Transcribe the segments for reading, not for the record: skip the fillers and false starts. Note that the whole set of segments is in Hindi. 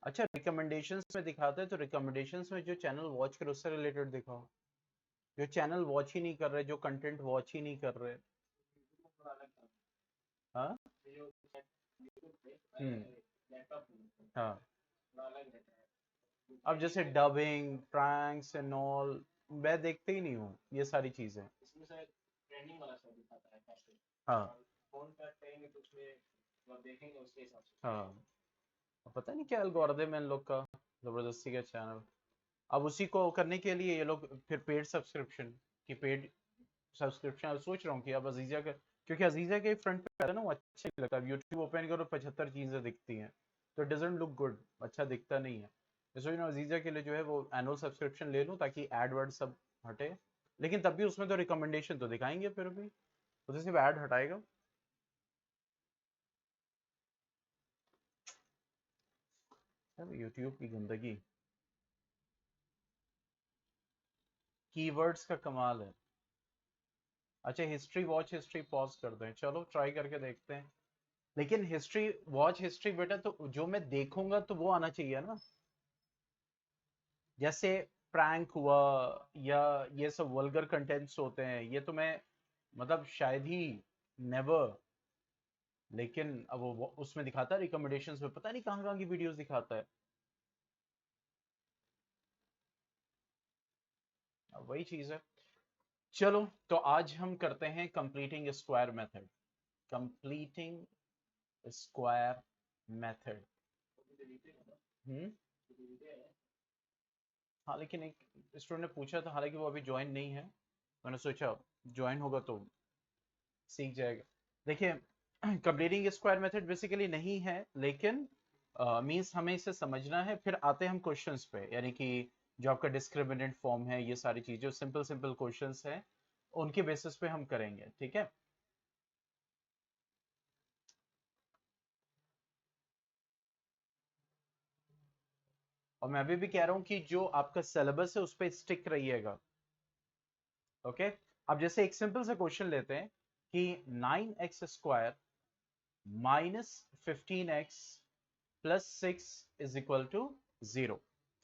अच्छा रिकमेंडेशंस में दिखाते हैं, तो रिकमेंडेशंस में जो चैनल वॉच करे उससे रिलेटेड दिखाओ। जो चैनल वॉच ही नहीं कर रहे, जो कंटेंट वॉच ही नहीं कर रहे। हाँ। हम्म। हाँ। अब जैसे डबिंग प्रैंक्स एंड ऑल, मैं देखते ही नहीं हूँ ये सारी चीजें। हाँ। हाँ। पता नहीं क्या एल्गोरिदम है इन लोग का, जबरदस्ती का चैनल। अब उसी को करने के लिए ये लोग फिर पेड सब्सक्रिप्शन की पेड सब्सक्रिप्शन सोच रहा हूँ कि अब अजीजा का, क्योंकि अजीजा के फ्रंट पे आता है ना वो अच्छा नहीं लगता। अब यूट्यूब ओपन करो 75 चीजें दिखती हैं, तो इट डजंट लुक गुड, अच्छा दिखता नहीं है। तो सोच रहा हूँ अजीजा के लिए जो है वो एनुअल सब्सक्रिप्शन ले लूँ ताकि एड वर्ड सब हटे। लेकिन तब भी उसमें तो रिकमेंडेशन तो दिखाएंगे फिर भी, तो सिर्फ ऐड हटाएगा। यूट्यूब की गंदगी, कीवर्ड्स का कमाल है। अच्छा हिस्ट्री वॉच हिस्ट्री पॉज कर दें, चलो ट्राई करके देखते हैं। लेकिन हिस्ट्री वॉच हिस्ट्री बेटा तो जो मैं देखूंगा तो वो आना चाहिए ना। जैसे प्रैंक हुआ या ये सब वल्गर कंटेंट्स होते हैं, ये तो मैं मतलब शायद ही नेवर। लेकिन अब वो उसमें दिखाता है रिकमेंडेशंस में, पता नहीं कहाँ कहाँ की वीडियोस दिखाता है। अब वही चीज है। चलो तो आज हम करते हैं completing square method. Completing square method. हम्म। हाँ लेकिन एक स्टूडेंट ने पूछा था, हालांकि वो अभी ज्वाइन नहीं है, मैंने सोचा ज्वाइन होगा तो सीख जाएगा। देखिए कंप्लीटिंग स्क्वायर मेथड बेसिकली नहीं है, लेकिन मींस हमें इसे समझना है, फिर आते हैं हम क्वेश्चंस पे, यानी कि जो आपका डिस्क्रिमिनेंट फॉर्म है, ये सारी चीजें सिंपल सिंपल क्वेश्चंस हैं, उनके बेसिस पे हम करेंगे, ठीक है। और मैं अभी भी कह रहा हूँ कि जो आपका सिलेबस है उस पर स्टिक रहिएगा, ओके। अब जैसे एक सिंपल सा क्वेश्चन लेते हैं कि 9x² minus 15x plus 6 is equal to 0,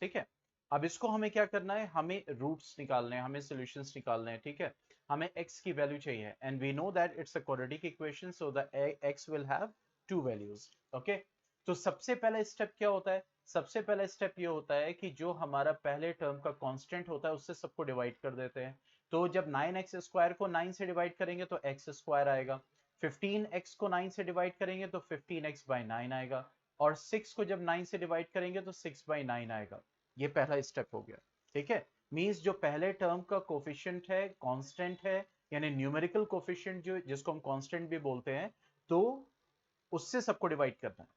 ठीक है। अब इसको हमें क्या करना है, हमें रूट्स निकालने हैं, हमें सॉल्यूशंस निकालने हैं, ठीक है। हमें x की वैल्यू चाहिए and we know that it's a quadratic equation, so the x will have two values, okay. तो सबसे पहला स्टेप क्या होता है, सबसे पहला स्टेप ये होता है कि जो हमारा पहले टर्म का कांस्टेंट होता है उससे सबको डिवाइड कर देते हैं। तो जब 9x² को 9 से डिवाइड करेंगे तो x² आएगा, 15x को 9 से डिवाइड करेंगे तो 15x/9 आएगा, और 6 को जब 9 से डिवाइड करेंगे तो 6/9 आएगा। ये पहला स्टेप हो गया, ठीक है। मींस जो पहले टर्म का कोफिशिएंट है कांस्टेंट है, यानी न्यूमेरिकल कोफिशिएंट जो जिसको हम कांस्टेंट भी बोलते हैं, तो उससे सबको डिवाइड करना है।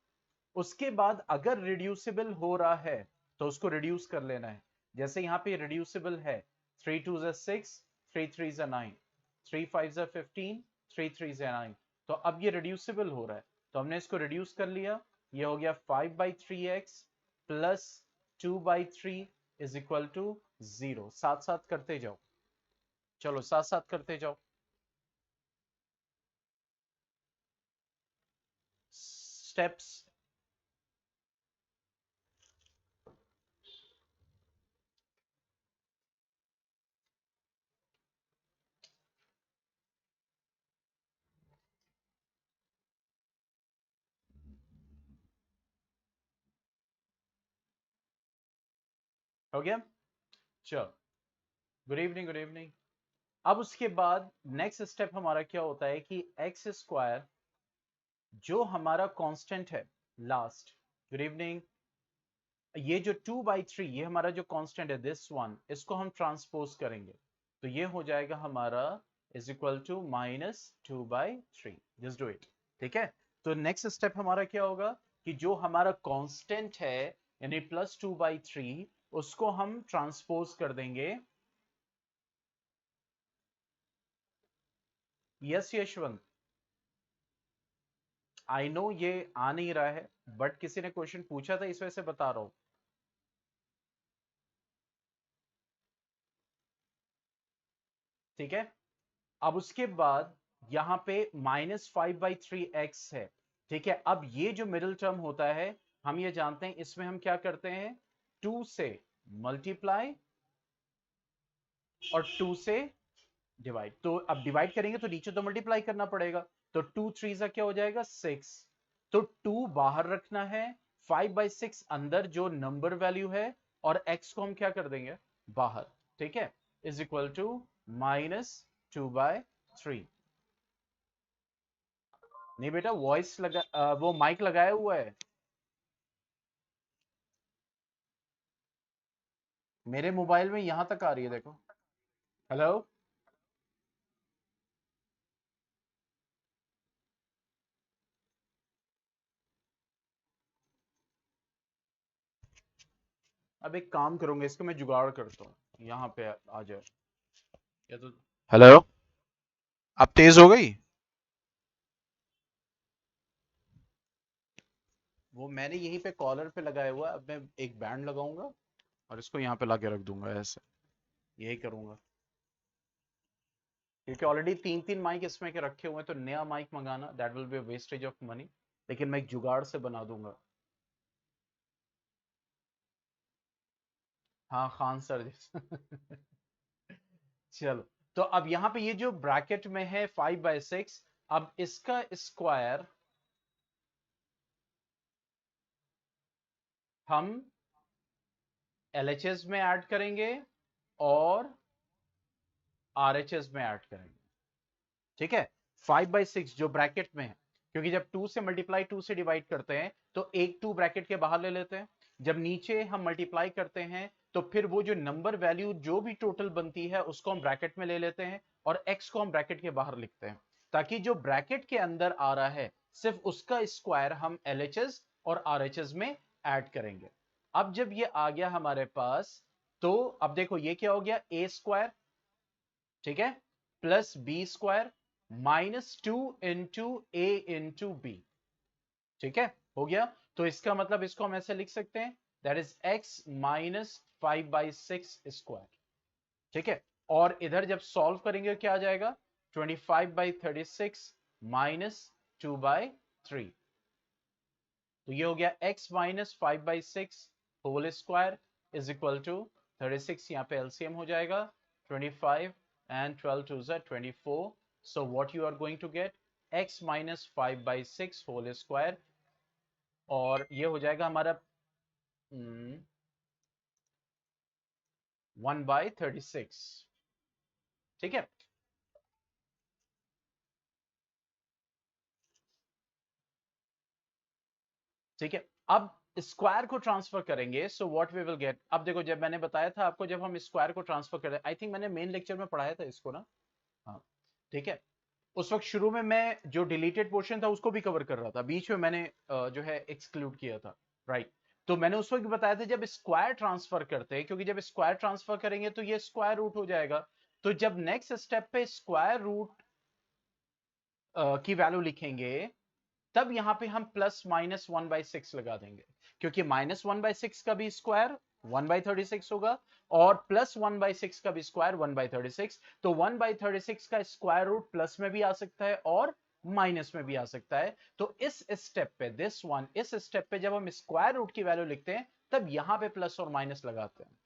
उसके बाद अगर रिड्यूसिबल हो रहा है तो उसको रिड्यूस कर लेना है। जैसे यहाँ पे रिड्यूसिबल है, 3 2 6, 3 3 9, 3 5 15, 3 3 9, तो अब ये रिड्यूसिबल हो रहा है, तो हमने इसको रिड्यूस कर लिया। ये हो गया 5/3x plus 2/3 is equal to 0। साथ साथ करते जाओ, चलो साथ साथ करते जाओ। स्टेप्स। हो गया, चलो गुड इवनिंग गुड इवनिंग। अब उसके बाद नेक्स्ट स्टेप हमारा क्या होता है कि x² जो हमारा कांस्टेंट है लास्ट, गुड इवनिंग, ये जो 2/3 ये हमारा जो कांस्टेंट है दिस वन, इसको हम ट्रांसपोज करेंगे, तो ये हो जाएगा हमारा is equal to -2/3। Just do it, ठीक है। तो नेक्स्ट स्टेप हमारा क्या होगा कि जो हमारा कांस्टेंट है यानी +2/3, उसको हम ट्रांसपोज कर देंगे। यस यशवंत, आई नो ये आ नहीं रहा है, बट किसी ने क्वेश्चन पूछा था इस वजह से बता रहा हूं, ठीक है। अब उसके बाद यहाँ पे -5/3x है, ठीक है। अब ये जो मिडिल टर्म होता है हम ये जानते हैं, इसमें हम क्या करते हैं, 2 से मल्टीप्लाई और 2 से डिवाइड। तो अब डिवाइड करेंगे तो नीचे तो मल्टीप्लाई करना पड़ेगा, तो 2 3 सा क्या हो जाएगा 6, तो 2 बाहर रखना है, 5/6 अंदर जो नंबर वैल्यू है, और x को हम क्या कर देंगे बाहर, ठीक है, इज इक्वल टू -2/3। नहीं बेटा, वॉइस लगा वो माइक लगाया हुआ है मेरे मोबाइल में, यहां तक आ रही है देखो। हेलो। अब एक काम करूंगा, इसको मैं जुगाड़ करता हूँ, यहाँ पे आ जाए या तो। हेलो। अब तेज हो गई। वो मैंने यहीं पे कॉलर पे लगाया हुआ है, अब मैं एक बैंड लगाऊंगा और इसको यहाँ पे लाके रख दूंगा ऐसे, यही करूंगा, क्योंकि ऑलरेडी 3 3 माइक इसमें के रखे हुए हैं, तो नया माइक मंगाना that will B wastage of money, लेकिन मैं एक जुगाड़ से बना दूंगा। हाँ खान सर जैसा। चलो, तो अब यहाँ पे ये जो ब्रैकेट में है 5/6, अब इसका स्क्वायर हम LHS में ऐड करेंगे और RHS में ऐड करेंगे, ठीक है। 5/6 जो ब्रैकेट में है, क्योंकि जब 2 से मल्टीप्लाई 2 से डिवाइड करते हैं तो एक 2 ब्रैकेट के बाहर ले लेते हैं, जब नीचे हम मल्टीप्लाई करते हैं तो फिर वो जो नंबर वैल्यू जो भी टोटल बनती है उसको हम ब्रैकेट में ले लेते हैं, और x को हम ब्रैकेट के बाहर लिखते हैं, ताकि जो ब्रैकेट के अंदर आ रहा है सिर्फ उसका स्क्वायर हम LHS और RHS में ऐड करेंगे। अब जब ये आ गया हमारे पास, तो अब देखो ये क्या हो गया, a स्क्वायर, ठीक है, plus b square -2 into a into B, ठीक है, हो गया। तो इसका मतलब इसको हम ऐसे लिख सकते हैं, दैट इज x -5/6 स्क्वायर, ठीक है। और इधर जब सॉल्व करेंगे क्या आ जाएगा, 25/36 -2/3, तो ये हो गया x -5/6 whole square is equal to 36, यहाँ पे एलसीएम हो जाएगा, 25 and 12 2s are 24, so what you are going to get, x -5/6 whole square, और ये हो जाएगा हमारा 1/36, ठीक है। ठीक है, अब स्क्वायर को ट्रांसफर करेंगे, so what we will get, अब देखो जब मैंने बताया था आपको, जब हम स्क्वायर को ट्रांसफर करें, आई थिंक मैंने मेन लेक्चर में पढ़ाया था इसको ना, हाँ, ठीक है। उस वक्त शुरू में मैं जो डिलीटेड पोर्शन था उसको भी कवर कर रहा था, बीच में मैंने जो है एक्सक्लूड किया था, राइट। तो मैंने उस वक्त बताया था, जब स्क्वायर ट्रांसफर करते हैं, क्योंकि जब स्क्वायर ट्रांसफर करेंगे तो ये स्क्वायर रूट हो जाएगा, तो जब नेक्स्ट स्टेप पे स्क्वायर रूट की वैल्यू लिखेंगे, तब यहां पे हम +-1/6 लगा देंगे, क्योंकि -1/6 का भी स्क्वायर 1/36 होगा, और +1/6 का भी स्क्वायर 1/36, तो 1/36 का स्क्वायर रूट प्लस में भी आ सकता है और माइनस में भी आ सकता है। तो इस स्टेप पे इस स्टेप पे जब हम स्क्वायर रूट की वैल्यू लिखते हैं, तब यहां पे प्लस और माइनस लगाते हैं,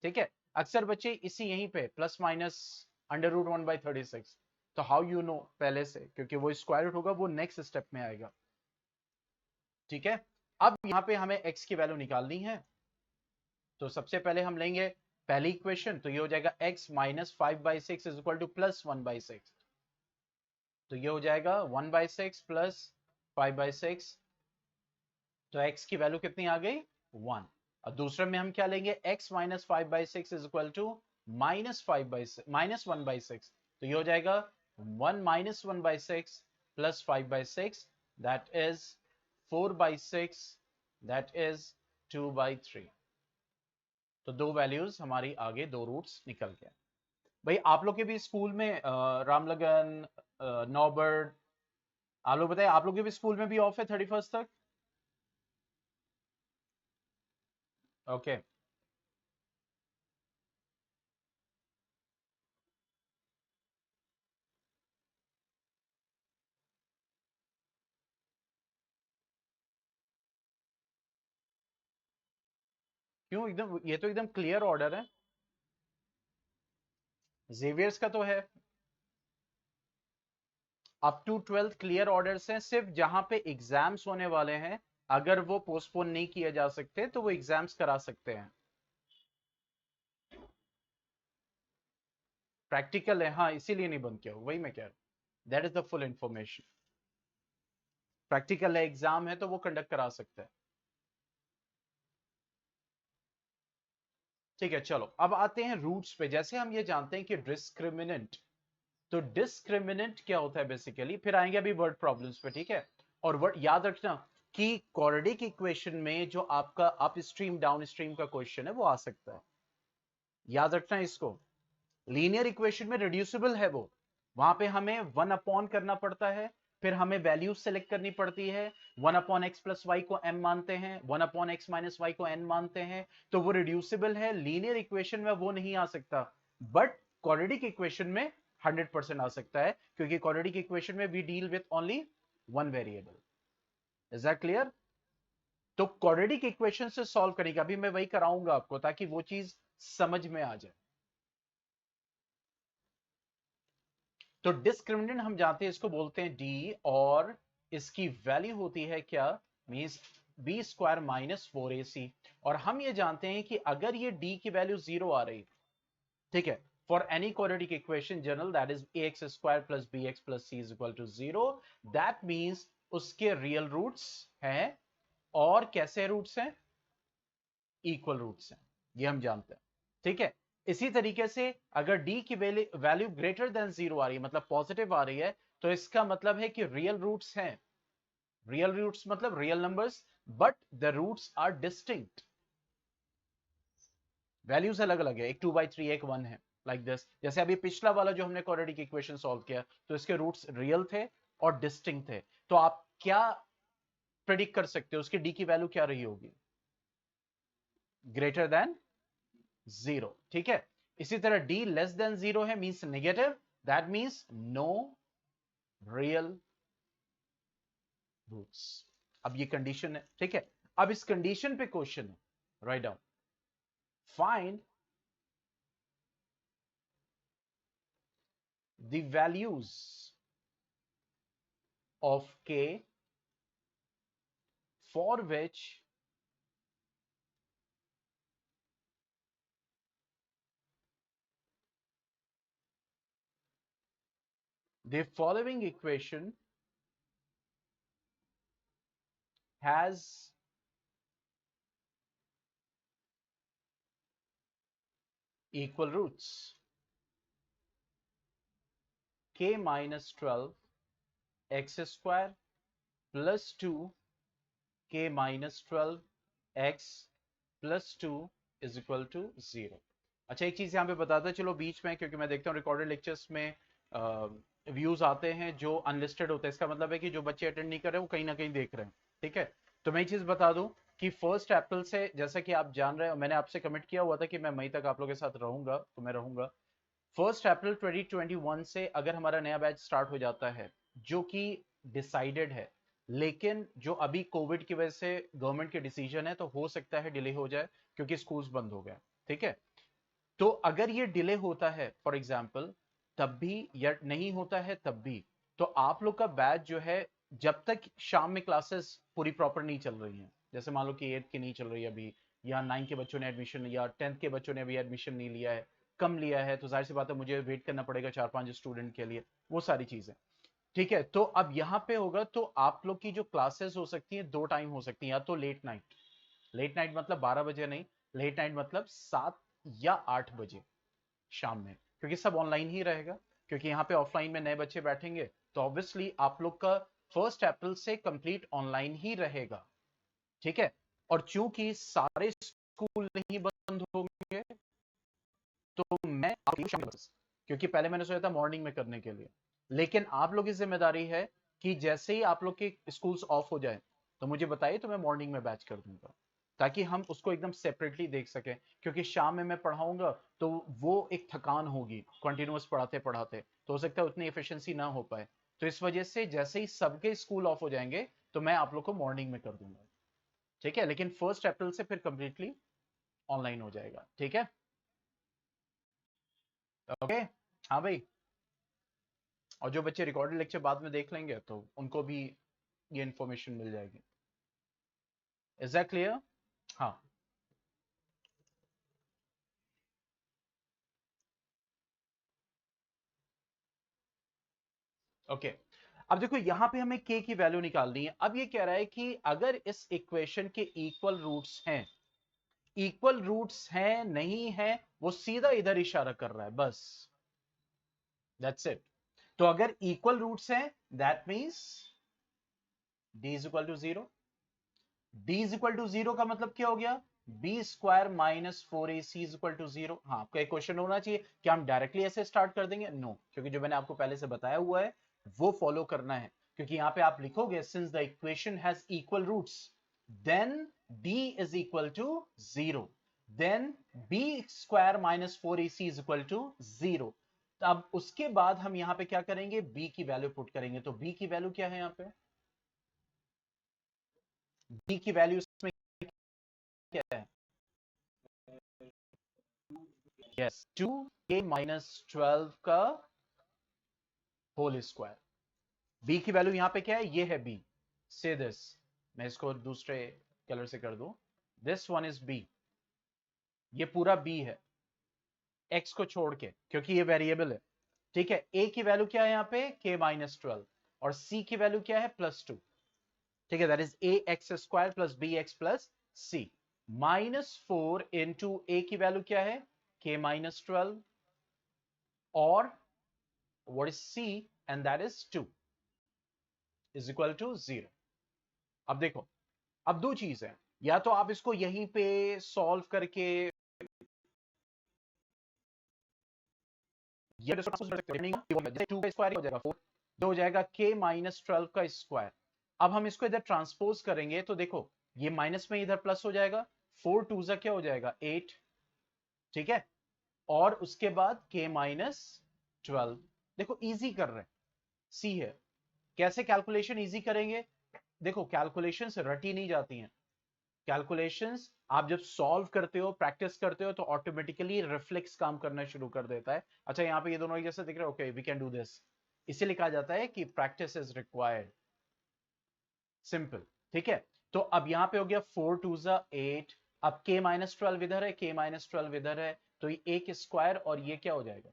ठीक है। अक्सर बच्चे इसी यहीं पे प्लस माइनस √1/36, तो हाउ यू नो पहले से, क्योंकि वो स्क्वायर रूट होगा, वो नेक्स्ट स्टेप में आएगा, ठीक है। अब यहां पे हमें x की वैल्यू निकालनी है, तो सबसे पहले हम लेंगे पहली इक्वेशन, तो ये हो जाएगा x -5/6 इज इक्वल टू +1/6, तो ये हो जाएगा 1/6 प्लस 5/6, तो x की वैल्यू कितनी आ गई 1, और दूसरे में हम क्या लेंगे, x -5/6 इज इक्वल टू -1/6, तो ये हो जाएगा 1 -1/6 plus 5/6, that is 4/6, that is 2/3, तो दो वैल्यूज हमारी आगे, दो रूट्स निकल गए। भाई आप लोग के भी स्कूल में रामलगन, नौबर्ड, आप लोग बताए, आप लोग के भी स्कूल में भी ऑफ है 31st तक, ओके। क्यों? एकदम, ये तो एकदम क्लियर ऑर्डर है। जेवियर्स का तो है up to 12th clear orders हैं, सिर्फ जहां पे एग्जाम्स होने वाले हैं अगर वो पोस्टपोन नहीं किए जा सकते तो वो एग्जाम्स करा सकते हैं। प्रैक्टिकल है, हाँ, इसीलिए नहीं बंद किया, वही मैं कह रहा हूं, that is the full information. Practical है, एग्जाम है, तो वो कंडक्ट करा सकते हैं। ठीक है, चलो अब आते हैं रूट्स पे। जैसे हम ये जानते हैं कि डिस्क्रिमिनेंट, तो डिस्क्रिमिनेंट क्या होता है बेसिकली, फिर आएंगे अभी वर्ड प्रॉब्लम्स पे, ठीक है। और वर्ड याद रखना कि क्वाड्रेटिक इक्वेशन में जो आपका अप स्ट्रीम डाउन स्ट्रीम का क्वेश्चन है वो आ सकता है, याद रखना इसको। लीनियर इक्वेशन में रिड्यूसिबल है वो, वहां पे हमें वन अपॉन करना पड़ता है, फिर हमें वैल्यूज सेलेक्ट करनी पड़ती है। One upon X plus Y को m मानते हैं, one upon X minus Y को n मानते हैं, तो वो रिड्यूसिबल है। लीनियर इक्वेशन में वो नहीं आ सकता, बट क्वाड्रेटिक इक्वेशन में 100% आ सकता है, क्योंकि क्वाड्रेटिक इक्वेशन में we deal with only one variable. Is that clear? तो क्वाड्रेटिक इक्वेशन से सॉल्व करेंगे, अभी मैं वही कराऊंगा आपको ताकि वो चीज समझ में आ जाए। तो डिस्क्रिमिनेंट हम जानते हैं, इसको बोलते हैं डी, और इसकी वैल्यू होती है क्या, means B square minus 4ac। और हम ये जानते हैं कि अगर ये डी की वैल्यू 0 आ रही, ठीक है, for any quadratic equation general, that is ax square plus bx plus c is equal to 0, that means उसके रियल रूट्स हैं, और कैसे रूट्स हैं, इक्वल रूट्स हैं, ये हम जानते हैं, ठीक है। इसी तरीके से अगर d की वैल्यू ग्रेटर देन 0 आ रही है, मतलब पॉजिटिव आ रही है, तो इसका मतलब है कि रियल रूट्स हैं। रियल रूट्स मतलब real numbers, but the roots are distinct, values अलग अलग है, एक 2/3 एक 1 है, लाइक दिस। जैसे अभी पिछला वाला जो हमने क्वाड्रेटिक इक्वेशन सॉल्व किया, तो इसके रूट्स रियल थे और डिस्टिंक्ट थे, तो आप क्या प्रेडिक्ट कर सकते हो उसकी डी की वैल्यू क्या रही होगी, ग्रेटर देन 0, ठीक है। इसी तरह d लेस देन 0 है, means negative, that means no real roots. अब ये कंडीशन है, ठीक है। अब इस कंडीशन पे क्वेश्चन है, write down, find the values of k for which the following equation has equal roots, k minus 12 x square plus 2 k minus 12 x plus 2 is equal to 0। अच्छा, एक चीज यहाँ पे बताता चलो बीच में, क्योंकि मैं देखता हूँ रिकॉर्डेड लेक्चर्स में व्यूज आते हैं जो अनलिस्टेड होते हैं, इसका मतलब है कि जो बच्चे अटेंड नहीं कर रहे वो कहीं ना कहीं देख रहे हैं, ठीक है। तो मैं एक चीज बता दूं कि फर्स्ट अप्रैल से, जैसा कि आप जान रहे हो, मैंने आपसे कमिट किया हुआ था कि मैं मई तक आप लोगों के साथ रहूंगा, तो मैं रहूंगा। फर्स्ट अप्रैल 2021 से अगर हमारा नया बैच स्टार्ट हो जाता है, जो कि डिसाइडेड है, लेकिन जो अभी कोविड की वजह से गवर्नमेंट के डिसीजन है, तो हो सकता है डिले हो जाए क्योंकि स्कूल्स बंद हो गए, ठीक है। तो अगर ये डिले होता है फॉर एग्जाम्पल, तब भी, या नहीं होता है तब भी, तो आप लोग का बैच जो है, जब तक शाम में क्लासेस पूरी प्रॉपर नहीं चल रही हैं, जैसे मान लो कि 8th की नहीं चल रही है अभी, या 9 के बच्चों ने एडमिशन, या 10th के बच्चों ने अभी एडमिशन नहीं लिया है, कम लिया है, तो जाहिर सी बात है मुझे वेट करना पड़ेगा 4-5 स्टूडेंट के लिए, वो सारी चीजें, ठीक है। तो अब यहाँ पे होगा, तो आप लोग की जो क्लासेस हो सकती है, दो टाइम हो सकती है, या तो लेट नाइट, लेट नाइट मतलब 12 बजे नहीं, लेट नाइट मतलब 7 या 8 बजे शाम में, क्योंकि सब ऑनलाइन ही रहेगा, क्योंकि यहाँ पे ऑफलाइन में नए बच्चे बैठेंगे, तो ऑब्वियसली आप लोग का फर्स्ट अप्रैल से कंप्लीट ऑनलाइन ही रहेगा, ठीक है। और चूंकि सारे स्कूल नहीं बंद होंगे, तो मैं क्योंकि पहले मैंने सोचा था मॉर्निंग में करने के लिए, लेकिन आप लोग की जिम्मेदारी है कि जैसे ही आप लोग के स्कूल्स ऑफ हो जाए तो मुझे बताइए, तो मैं मॉर्निंग में बैच कर दूंगा, ताकि हम उसको एकदम सेपरेटली देख सकें, क्योंकि शाम में मैं पढ़ाऊंगा तो वो एक थकान होगी कंटिन्यूअस पढ़ाते पढ़ाते, तो हो सकता है उतनी एफिशिएंसी ना हो पाए। तो इस वजह से जैसे ही सबके स्कूल ऑफ हो जाएंगे, तो मैं आप लोग को मॉर्निंग में कर दूंगा, ठीक है। लेकिन फर्स्ट अप्रैल से फिर कंप्लीटली ऑनलाइन हो जाएगा। ठीक है, ओके। हाँ भाई, और जो बच्चे रिकॉर्डेड लेक्चर बाद में देख लेंगे तो उनको भी ये इंफॉर्मेशन मिल जाएगी। Is that clear? हाँ, ओके। अब देखो यहां पे हमें k की वैल्यू निकालनी है। अब ये कह रहा है कि अगर इस इक्वेशन के इक्वल रूट्स हैं नहीं है, वो सीधा इधर इशारा कर रहा है, बस दैट्स इट। तो अगर इक्वल रूट्स हैं that means d is equal to 0। d is equal to 0 का मतलब क्या हो गया? B square minus 4ac is equal to 0। हाँ, आपका एक क्वेश्चन होना चाहिए कि हम डायरेक्टली ऐसे स्टार्ट कर देंगे? नो, क्योंकि जो मैंने आपको पहले से बताया हुआ है वो फॉलो करना है। क्योंकि यहां पे आप लिखोगे since the equation has equal roots then d is equal to 0, then b square minus 4ac is equal to 0। अब उसके बाद हम यहां पे क्या करेंगे? b की वैल्यू पुट करेंगे। तो b की वैल्यू क्या है यहां पे? b की वैल्यू इसमें क्या है? यस, 2k माइनस 12 का होल स्क्वायर। b की वैल्यू यहां पे क्या है? ये है b। से दिस, मैं इसको दूसरे कलर से कर दूं। दिस वन इज b, ये पूरा b है x को छोड़ के, क्योंकि ये वेरिएबल है। ठीक है, a की वैल्यू क्या है यहां पे? k माइनस 12, और c की वैल्यू क्या है? +2। ठीक है, that is a x square plus B x plus C. -4 into a की वैल्यू क्या है? k माइनस 12, और what is c, and that is 2 is equal to 0। अब देखो, अब दो चीज है, या तो आप इसको यहीं पे सॉल्व करके ये 2 का स्क्वायर हो जाएगा 4, ये हो जाएगा k माइनस 12 का स्क्वायर। अब हम इसको इधर ट्रांसपोज करेंगे तो देखो ये माइनस में इधर प्लस हो जाएगा, 4 2 जा क्या हो जाएगा? 8। ठीक है, और उसके बाद k माइनस 12। देखो इजी कर रहे हैं, सी है। कैसे कैलकुलेशन इजी करेंगे? देखो कैलकुलेशंस रटी नहीं जाती हैं। कैलकुलेशंस आप जब सॉल्व करते हो, प्रैक्टिस करते हो, तो ऑटोमेटिकली रिफ्लेक्स काम करना शुरू कर देता है। अच्छा, यहाँ पे ये दोनों एक जैसे दिख रहे हैं, okay we can do this. इसीलिए कहा जाता है कि प्रैक्टिस इज रिक्वायर्ड। सिंपल। ठीक है, तो अब यहाँ पे हो गया 4 2 जा 8। अब k माइनस 12 इधर है, k माइनस 12 इधर है, तो ये एक स्क्वायर और ये क्या हो जाएगा?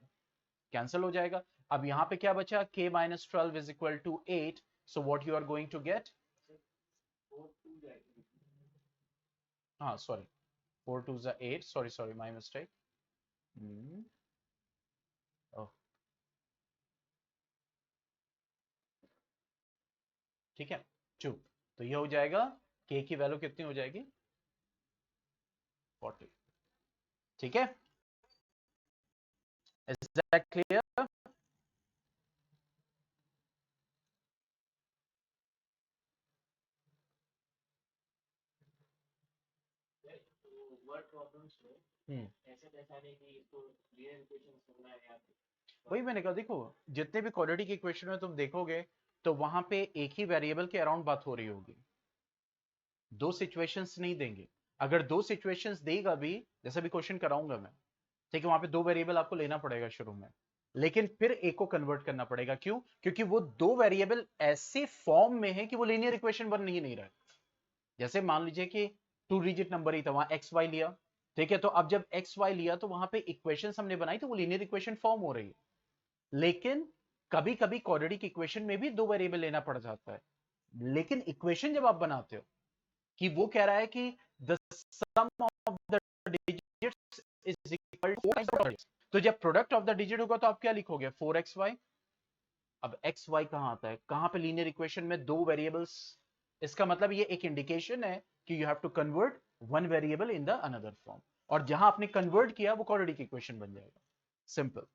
कैंसिल हो जाएगा। अब यहाँ पे क्या बचा? k minus 12 is equal to 8। So what you are going to get? हाँ सॉरी, 4 2 जा 8, सॉरी सॉरी माय मिस्टेक। ठीक है, 2। तो ये हो जाएगा, k की वैल्यू कितनी हो जाएगी? 40। ठीक है, इज दैट क्लियर? वही मैंने कहा, देखो जितने भी क्वाड्रेटिक इक्वेशन में तुम देखोगे तो वहां पे एक ही वेरिएबल के अराउंड बात हो रही होगी, दो सिचुएशंस नहीं देंगे। अगर दो सिचुएशंस देगा भी, जैसा भी क्वेश्चन कराऊंगा मैं, ठीक है, वहां पे दो वेरिएबल आपको लेना पड़ेगा शुरू में, लेकिन फिर एक को कन्वर्ट करना पड़ेगा। क्यों? क्योंकि वो दो वेरिएबल ऐसे फॉर्म में है कि वो लीनियर इक्वेशन बन ही नहीं रहा है। जैसे मान लीजिए कि 2 डिजिट नंबर ही था, वहां एक्स वाई लिया, ठीक है, तो अब जब एक्स वाई लिया तो वहां पे इक्वेशन हमने बनाई तो वो लीनियर इक्वेशन फॉर्म हो रही है। लेकिन कभी कभी क्वाड्रेटिक इक्वेशन में भी दो वेरिएबल लेना पड़ जाता है। लेकिन इक्वेशन जब आप बनाते हो कि वो कह रहा है कि the sum of the digits is equal to, तो जब प्रोडक्ट ऑफ द डिजिट होगा तो आप क्या लिखोगे? 4xy। अब एक्स वाई कहां आता है? कहां पे लीनियर इक्वेशन में दो वेरिएबल्स? इसका मतलब ये एक इंडिकेशन है कि you have to convert one variable in the another form, और जहां आपने कन्वर्ट किया वो क्वाड्रेटिक इक्वेशन बन जाएगा। सिंपल।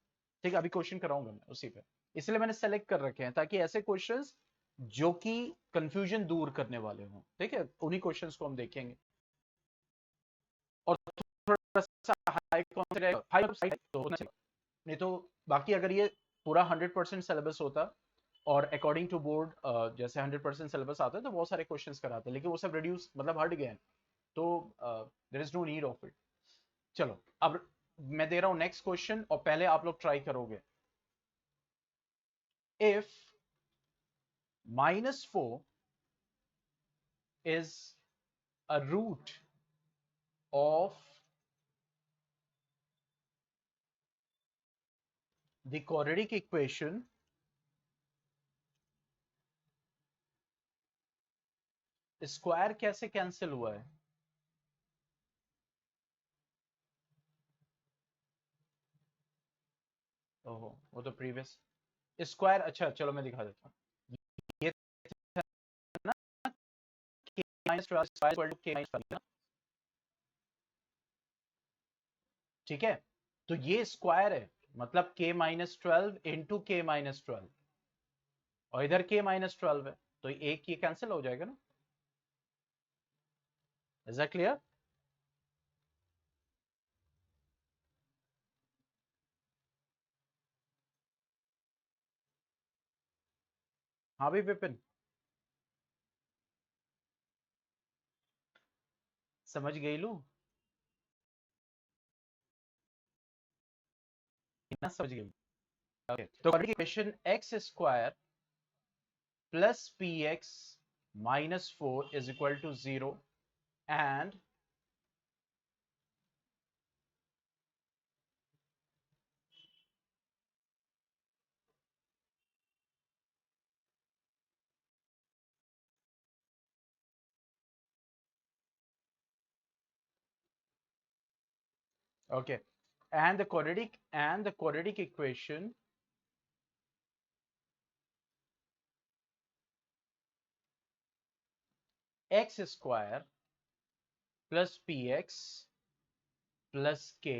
ठीक है, अभी क्वेश्चन कराऊंगा मैं उसी पे, इसलिए मैंने सेलेक्ट कर रखे हैं ताकि ऐसे क्वेश्चंस जो कि कंफ्यूजन दूर करने वाले हों, ठीक है, उन्हीं क्वेश्चंस को हम देखेंगे। और थोड़ा सा हाई कौन से रहेगा? हाई तो होना चाहिए, नहीं तो बाकी अगर ये पूरा 100% सिलेबस होता और अकॉर्डिंग टू बोर्ड जैसे 100% सिलेबस आता है तो बहुत सारे क्वेश्चंस कराते हैं, लेकिन वो सब रिड्यूस मतलब हट गए हैं, तो there is no need of it. चलो अब मैं दे रहा हूं नेक्स्ट क्वेश्चन और पहले आप लोग ट्राई करोगे। If -4 is a root of the quadratic equation square कैसे कैंसिल हुआ है? ओहो, वो तो प्रीवियस स्क्वायर। अच्छा चलो मैं दिखा देता हूँ। ये था ना k minus 12 equal to k minus 12, ठीक है? तो ये स्क्वायर है, मतलब k minus 12 into k minus 12, और इधर k माइनस 12 है, तो एक ये कैंसिल हो जाएगा ना। Is that clear? हाँ भी विपिन, समझ गई लू ना, समझ गई। okay. तो question X square plus P X minus 4 is equal to 0 and okay, and the quadratic equation x square plus px plus k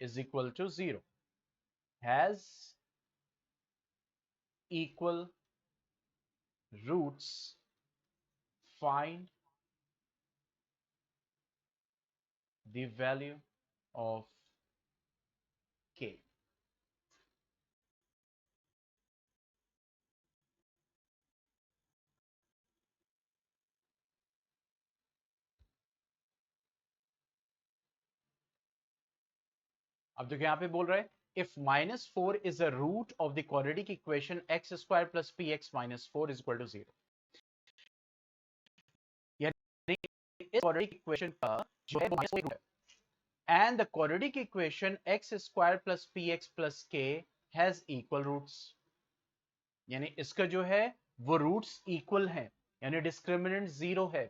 is equal to 0 has equal roots. Find the value of k. अब देखो यहां पे बोल रहे हैं if -4 is a root of the quadratic equation x square plus px minus 4 is equal to 0, यानी इस quadratic equation का जो है वो root है, and the quadratic equation x square plus px plus k has equal roots, यानी इसका जो है वो रूट्स इक्वल हैं, यानी डिस्क्रिमिनेंट 0 है,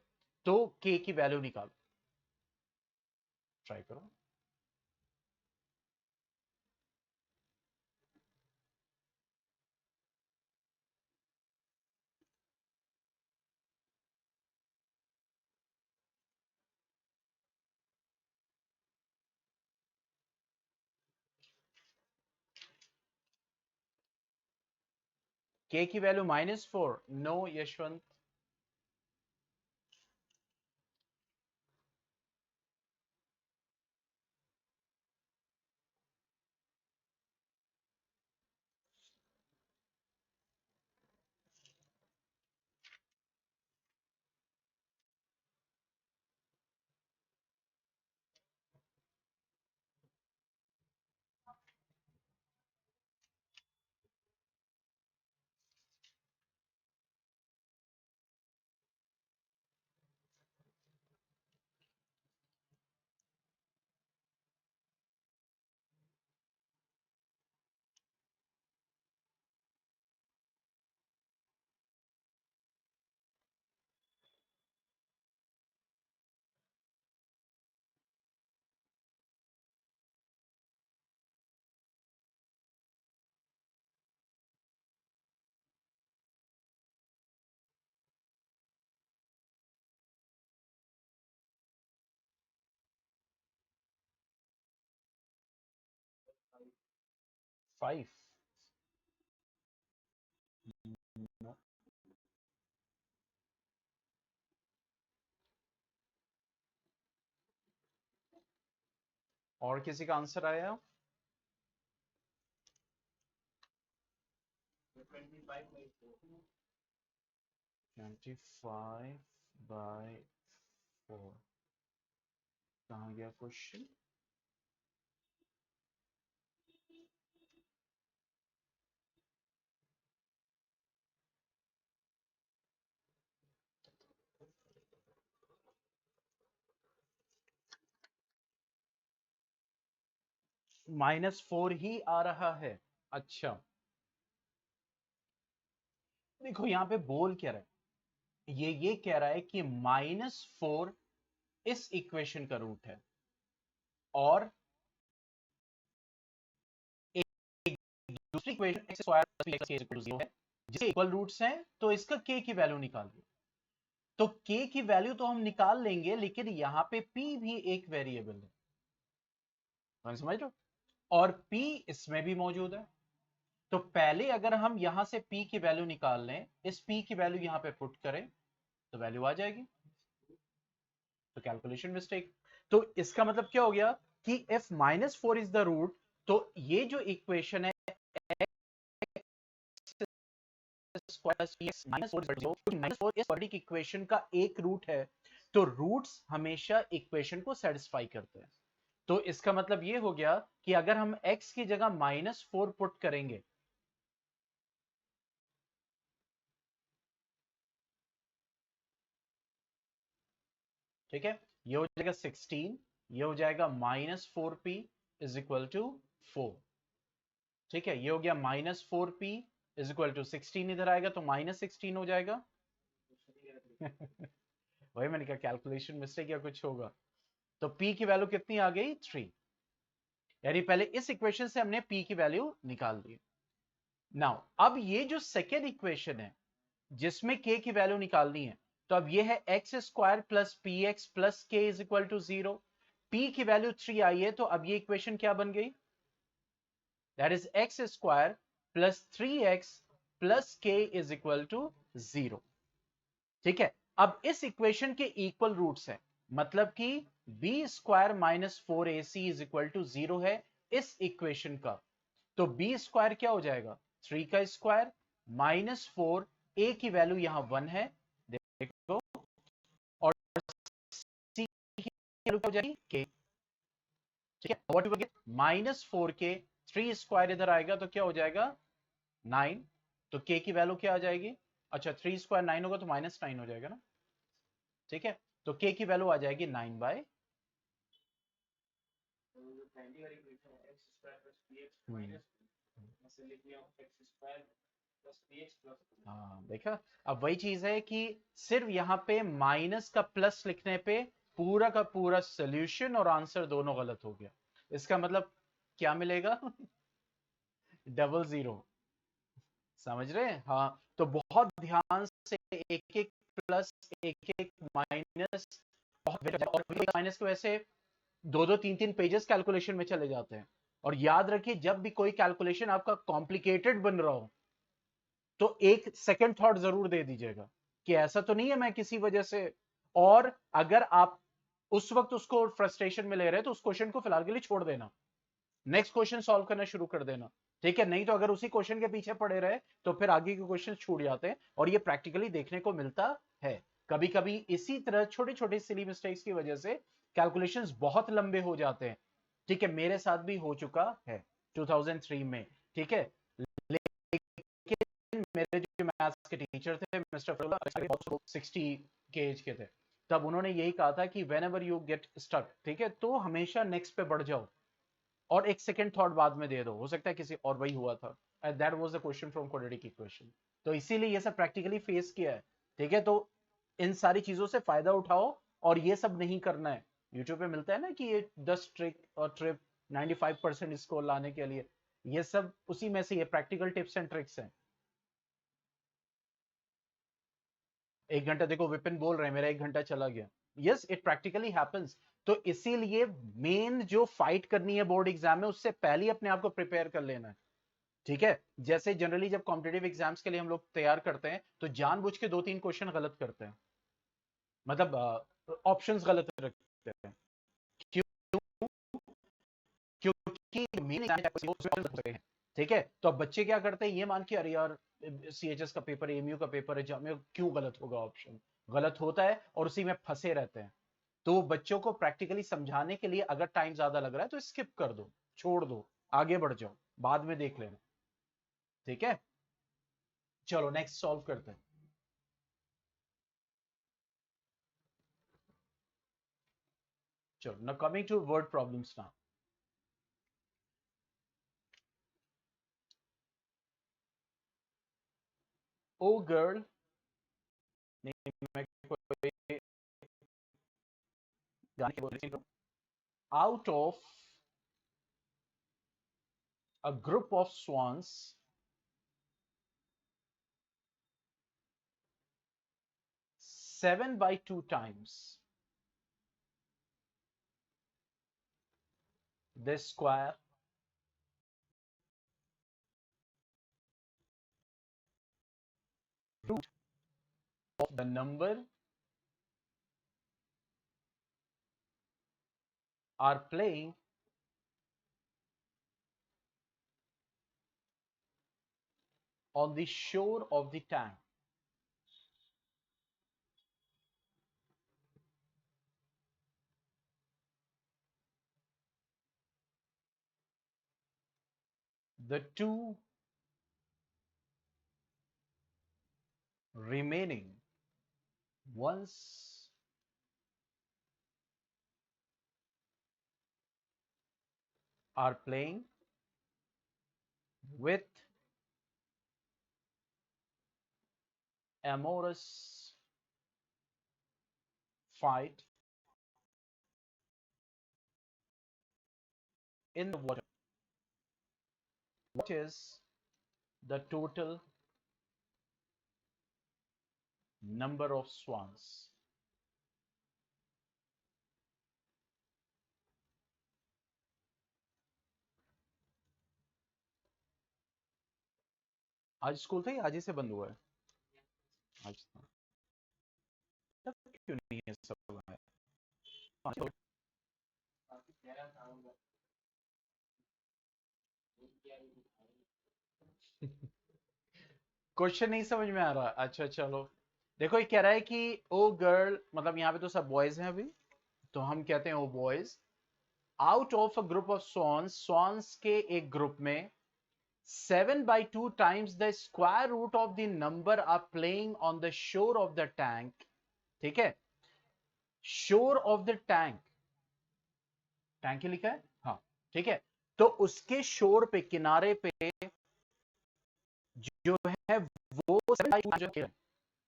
तो k की वैल्यू निकालो। ट्राई करो। k की वैल्यू -4, नो यशवंत। फाइव। और किसी का आंसर आया? 25/4। कहाँ गया क्वेश्चन? -4 ही आ रहा है। अच्छा, देखो यहां पे बोल क्या रहा है, ये कह रहा है कि -4 इस इक्वेशन का रूट है और एक दूसरी equation x square plus x equal to 0 है, जिसके इक्वल रूट्स हैं, तो इसका k की वैल्यू निकाल लो। तो k की वैल्यू तो हम निकाल लेंगे, लेकिन यहां पे p भी एक वेरिएबल है, समझ लो, और p इसमें भी मौजूद है। तो पहले अगर हम यहां से p की वैल्यू निकाल लें, इस p की वैल्यू यहां पे पुट करें, तो वैल्यू आ जाएगी। तो कैलकुलेशन मिस्टेक। तो इसका मतलब क्या हो गया कि if -4 इज द रूट, तो ये जो इक्वेशन है -4 इस क्वाड्रेटिक इक्वेशन का एक रूट है, तो रूट्स हमेशा इक्वेशन को सेटिस्फाई करते हैं। तो इसका मतलब ये हो गया कि अगर हम x की जगह -4 पुट करेंगे, ठीक है, ये हो जाएगा 16, ये हो जाएगा -4p इज इक्वल टू 4। ठीक है, ये हो गया -4p इज इक्वल टू 16, इधर आएगा तो -16 हो जाएगा। वही मैंने कहा कैलकुलेशन मिस्टेक या कुछ होगा। तो p की वैल्यू कितनी आ गई, 3। यानी पहले इस इक्वेशन से हमने p की वैल्यू निकाल दी। नाउ अब ये जो सेकेंड इक्वेशन है जिसमें k की वैल्यू निकालनी है, तो अब ये है x square plus P x plus के इज इक्वल टू 0। p की वैल्यू 3 आई है, तो अब ये इक्वेशन क्या बन गई, that is x square plus 3x plus के इज इक्वल टू 0। ठीक है, अब इस इक्वेशन के इक्वल रूट्स हैं, मतलब कि B square minus 4ac is equal to 0 है इस इक्वेशन का। तो बी स्क्वायर क्या हो जाएगा, 3 का स्क्वायर माइनस 4, ए की वैल्यू यहां 1 है, देखो, और सी की वैल्यू क्या हो जाएगी, के। ठीक है, what you get, -4k, 3 square इधर आएगा तो क्या हो जाएगा, 9। तो k की वैल्यू क्या आ जाएगी, अच्छा 3 स्क्वायर 9 होगा तो -9 हो जाएगा ना। ठीक है, तो k की वैल्यू आ जाएगी 9/। हाँ देखा, अब वही चीज है कि सिर्फ यहाँ पे माइनस का प्लस लिखने पे पूरा का पूरा सोल्यूशन और आंसर दोनों गलत हो गया। इसका मतलब क्या मिलेगा, डबल जीरो। समझ रहे हैं, हाँ। तो बहुत ध्यान से एक एक प्लस एक एक माइनस, और माइनस की वजह से दो दो तीन तीन पेजेस कैलकुलेशन में चले जाते हैं। और याद रखिए, जब भी कोई कैलकुलेशन आपका कॉम्प्लिकेटेड बन रहा हो, तो एक सेकंड थॉट जरूर दे दीजिएगा कि ऐसा तो नहीं है मैं किसी वजह से। और अगर आप उस वक्त उसको फ्रस्ट्रेशन में ले रहे हैं, तो उस क्वेश्चन को फिलहाल के लिए छोड़ देना, नेक्स्ट क्वेश्चन सॉल्व करना शुरू कर देना। ठीक है, नहीं तो अगर उसी क्वेश्चन के पीछे पड़े रहे, तो फिर आगे के क्वेश्चन छूट जाते हैं, और ये प्रैक्टिकली देखने को मिलता है। कभी कभी इसी तरह छोटे छोटे सिली मिस्टेक्स की वजह से कैलकुलेशंस बहुत लंबे हो जाते हैं। ठीक है, मेरे साथ भी हो चुका है 2003 में। ठीक है, लेकिन मेरे जो मैथ्स के टीचर थे मिस्टर 60 के एज के थे, तब उन्होंने यही कहा था कि whenever you get stuck, ठीक है, तो हमेशा नेक्स्ट पे बढ़ जाओ और एक सेकंड थॉट बाद में दे दो, हो सकता है किसी और वही हुआ था। And that was the question from quadratic equation. तो इसीलिए ये सब प्रैक्टिकली फेस किया है। ठीक है, तो इन सारी चीजों से फायदा उठाओ, और ये सब नहीं करना है। यूट्यूब पे मिलता है ना कि ये 10 ट्रिक और ट्रिप 95% स्कोर लाने के लिए, ये सब उसी में से ये प्रैक्टिकल टिप्स एंड ट्रिक्स हैं। 1 घंटा, देखो विपिन बोल रहे हैं मेरा 1 घंटा चला गया। Yes, it practically happens. तो इसीलिए मेन जो फाइट करनी है बोर्ड एग्जाम में, उससे पहले अपने आप को प्रिपेयर कर लेना है। ठीक है, जैसे जनरली जब कॉम्पिटेटिव एग्जाम्स के लिए हम लोग तैयार करते हैं, तो जानबूझ के 2-3 क्वेश्चन गलत करते हैं, मतलब ऑप्शंस गलत रखते हैं। क्यों, क्योंकि मेन एग्जाम, ठीक है, तो अब बच्चे क्या करते हैं, ये मान के अरे यार सीएचएस का पेपर है, एमयू का पेपर है, जामे क्यों गलत होगा, ऑप्शन गलत होता है, और उसी में फंसे रहते हैं। तो बच्चों को प्रैक्टिकली समझाने के लिए अगर टाइम ज्यादा लग रहा है, तो स्किप कर दो, छोड़ दो, आगे बढ़ जाओ, बाद में देख लेना। ठीक है, चलो नेक्स्ट सॉल्व करते हैं। चलो, now coming to word problems now. Oh girl, out of a group of swans, 7/2 times the square root of the number are playing on the shore of the tank. The two remaining ones are playing with amorous fight in the water. What is the total number of swans? आज स्कूल था या आज ही से बंद हुआ है? आज था। तब क्यों नहीं है सब है? क्वेश्चन नहीं समझ में आ रहा? अच्छा चलो, देखो ये कह रहा है कि ओ गर्ल, मतलब यहाँ पे तो सब बॉयज हैं अभी, तो हम कहते हैं O boys, out of a group of swans, swans के एक ग्रुप में 7/2 times the square root of the number are playing on the shore of the tank. ठीक है, shore of the tank, tank ही लिखा है, हाँ ठीक है, तो उसके शोर पे, किनारे पे जो है वो 7/2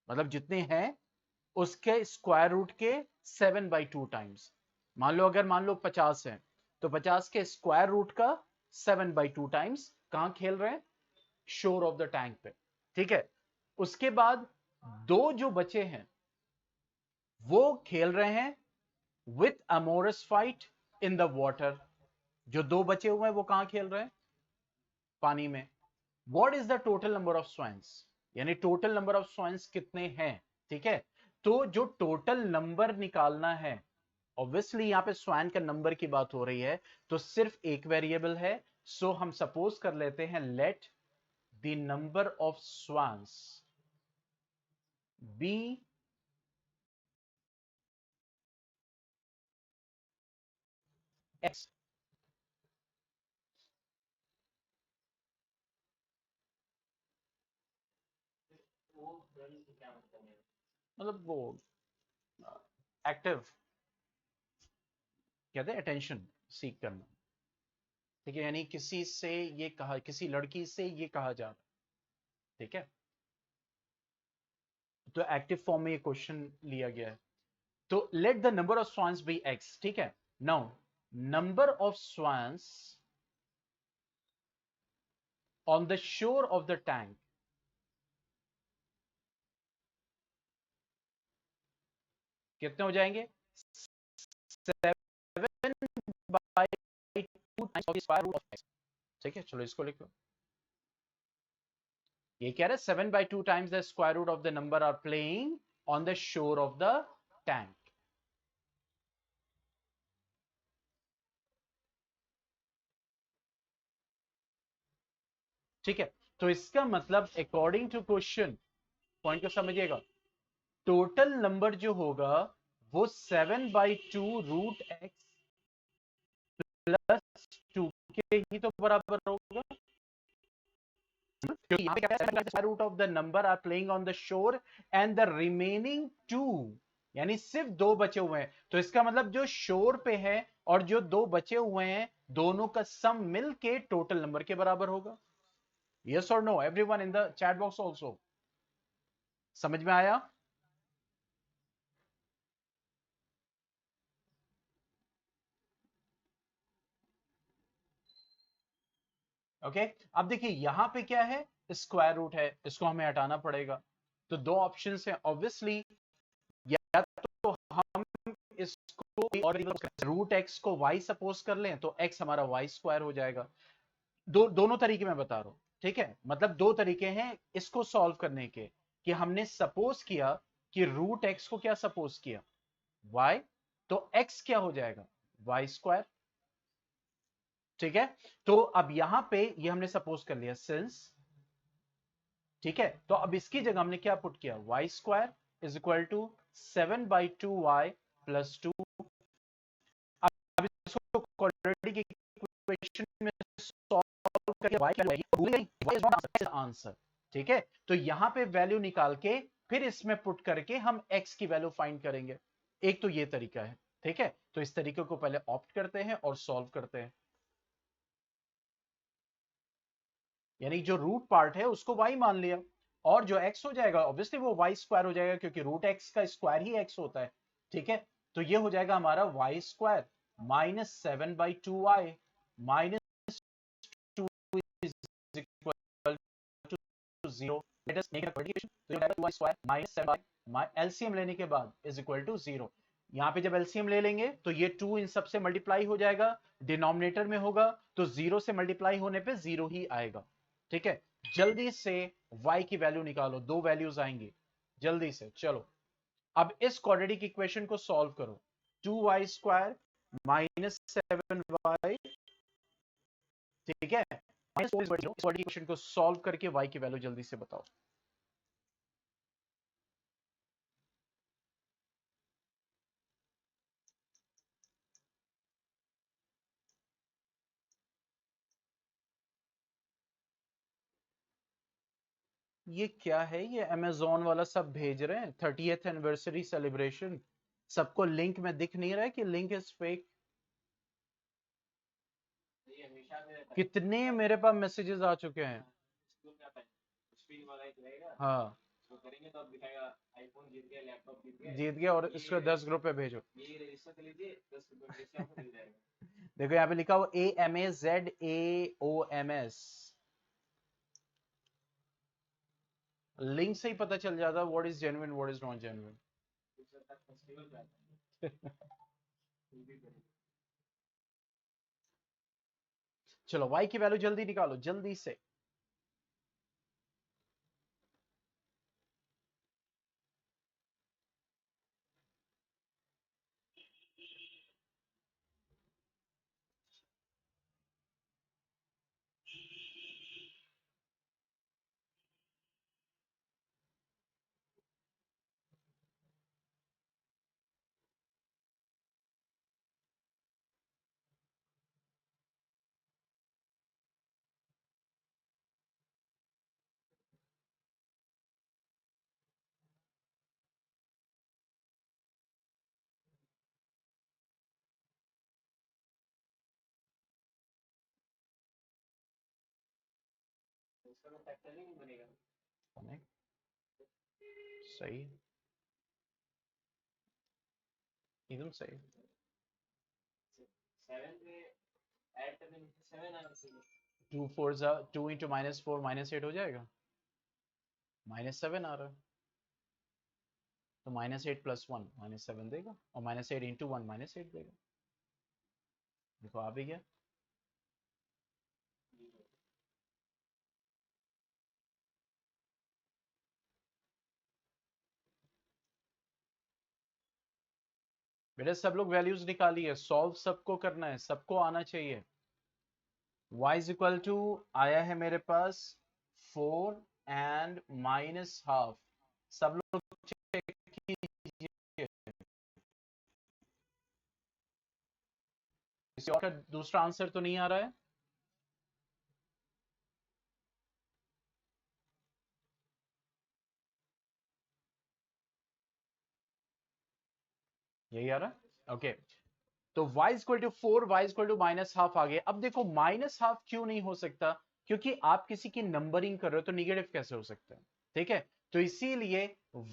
मतलब जितने हैं उसके स्क्वायर रूट के 7/2 टाइम्स। मान लो अगर मान लो 50 है तो 50 के स्क्वायर रूट का 7/2 टाइम्स कहां खेल रहे हैं? शोर ऑफ द टैंक पे। ठीक है, उसके बाद दो जो बचे हैं वो खेल रहे हैं with amorous fight in the water. जो दो बचे हुए हैं वो कहां खेल रहे हैं? पानी में। What is the total number of swans, यानी टोटल नंबर ऑफ स्वैंस कितने हैं? ठीक है, तो जो टोटल नंबर निकालना है, ऑब्वियसली यहां पे स्वैन का नंबर की बात हो रही है, तो सिर्फ एक वेरिएबल है, सो हम सपोज कर लेते हैं let the number of swans be X. मतलब वो एक्टिव कहते हैं, अटेंशन सीख करना। ठीक है, यानी किसी से ये कहा, किसी लड़की से ये कहा जा रहा है। ठीक है, तो एक्टिव फॉर्म में ये क्वेश्चन लिया गया है। तो let the number of swans be X. ठीक है, now number of swans on the shore of the tank, कितने हो जाएंगे? 7/2 times square root of X. ठीक है, चलो इसको लिखो। ये कह रहा है 7/2 times the square root of the number are playing on the shore of the tank. ठीक है, तो इसका मतलब अकॉर्डिंग टू क्वेश्चन, पॉइंट को समझिएगा, टोटल नंबर जो होगा वो 7/2 रूट एक्स प्लस 2 के ही तो बराबर होगा, क्योंकि यहाँ पे क्या है, square root of the number are playing on the shore and the remaining 2, यानी सिर्फ दो बचे हुए हैं, तो इसका मतलब जो शोर पे है और जो दो बचे हुए हैं दोनों का सम मिलके टोटल नंबर के बराबर होगा। यस और no everyone in the chat box also? समझ में आया? ओके अब देखिए यहां पे क्या है, स्क्वायर रूट है, इसको हमें हटाना पड़ेगा। तो दो ऑप्शन है ऑब्वियसली, या तो हम इसको और रूट एक्स को वाई सपोज कर लें तो एक्स हमारा वाई स्क्वायर हो जाएगा। दोनों तरीके मैं बता रहा हूं, ठीक है, मतलब दो तरीके हैं इसको सॉल्व करने के, कि हमने सपोज किया कि रूट एक्स को क्या सपोज किया, वाई, तो एक्स क्या हो जाएगा, वाई स्क्वायर। ठीक है, तो अब यहां पे ये हमने सपोज कर लिया सिंस, ठीक है, तो अब इसकी जगह हमने क्या पुट किया, Y square is equal to 7/2y plus 2। अब इसको क्वाड्रेटिक इक्वेशन में सॉल्व करके y क्या आएगी, y इज नॉट आंसर। ठीक है, तो यहां पे वैल्यू निकाल के फिर इसमें पुट करके हम x की वैल्यू फाइंड करेंगे। एक तो ये तरीका है, ठीक है, तो इस तरीके को पहले ऑप्ट करते हैं और सॉल्व करते हैं। यानी जो रूट पार्ट है उसको y मान लिया, और जो x हो जाएगा ऑब्वियसली वो y स्क्वायर हो जाएगा, क्योंकि रूट x का स्क्वायर ही x होता है। ठीक है, तो ये हो जाएगा हमारा y square minus 7/2y minus 2 is equal to 0। Let us make a quadratic equation, तो ये हो जाएगा 2y square minus 7y, LCM लेने के बाद इज इक्वल टू 0। यहां पे जब एलसीएम ले लेंगे तो ये 2 इन सब से मल्टीप्लाई हो जाएगा, डिनोमिनेटर में होगा तो 0 से मल्टीप्लाई होने पे 0 ही आएगा। ठीक है, जल्दी से y की वैल्यू निकालो, दो वैल्यूज आएंगी, जल्दी से चलो। अब इस क्वाड्रेटिक इक्वेशन को सॉल्व करो, 2y स्क्वायर माइनस 7y, ठीक है, माइनस 4 इस क्वाड्रेटिक इक्वेशन को सॉल्व करके y की वैल्यू जल्दी से बताओ। ये क्या है, ये अमेजोन वाला सब भेज रहे हैं 30th एनिवर्सरी सेलिब्रेशन, सबको लिंक में दिख नहीं रहा है कि लिंक इज फेक। कितने मेरे पास मैसेजेस आ चुके हैं। हाँ जीत गया, और इसको 10 ग्रुप पे भेजो। देखो यहाँ पे लिखा हुआ AMAZAOMS, लिंक से ही पता चल जाता what is genuine what is not genuine. चलो y की वैल्यू जल्दी निकालो जल्दी से। सही, एकदम सही। 2 इंटू -4 -8 हो जाएगा, -7 आ रहा है, तो -8 + 1 -7 देगा, और -8 इंटू 1 -8 देगा। देखो आ भी गया। बेटा सब लोग वैल्यूज निकालिए, सॉल्व सबको करना है, सबको आना चाहिए। y इज इक्वल टू आया है मेरे पास 4 एंड -12, सब लोग चेक कीजिए, किसी और का दूसरा आंसर तो नहीं आ रहा है। यही आ रहा है, ओके। तो y equal to 4, y equal to -12 आ गया। अब देखो -12 क्यों नहीं हो सकता, क्योंकि आप किसी की नंबरिंग कर रहे हो तो निगेटिव कैसे हो सकता है। ठीक है, तो इसीलिए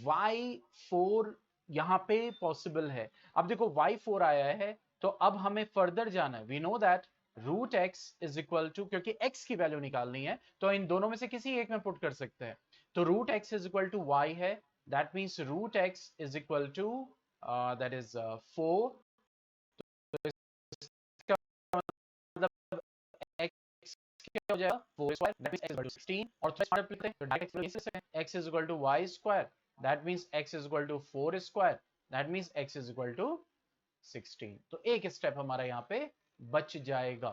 y4 यहां पे पॉसिबल है। अब देखो y4 आया है, तो अब हमें फर्दर जाना है। We know that root x is equal to, क्योंकि x की वैल्यू निकालनी है तो इन दोनों में से किसी एक में पुट कर सकते हैं। तो root x is equal to y है, that means root x is equal to that is 4। मतलब x क्या हो जाएगा 4 square, that means x equal to 16, और थोड़ा स्मार्ट लिखते हैं तो डायरेक्ट एक्सप्रेशन है, x is equal to y square, that means x is equal to 4 square, that means x is equal to 16। तो एक स्टेप हमारा यहां पे बच जाएगा।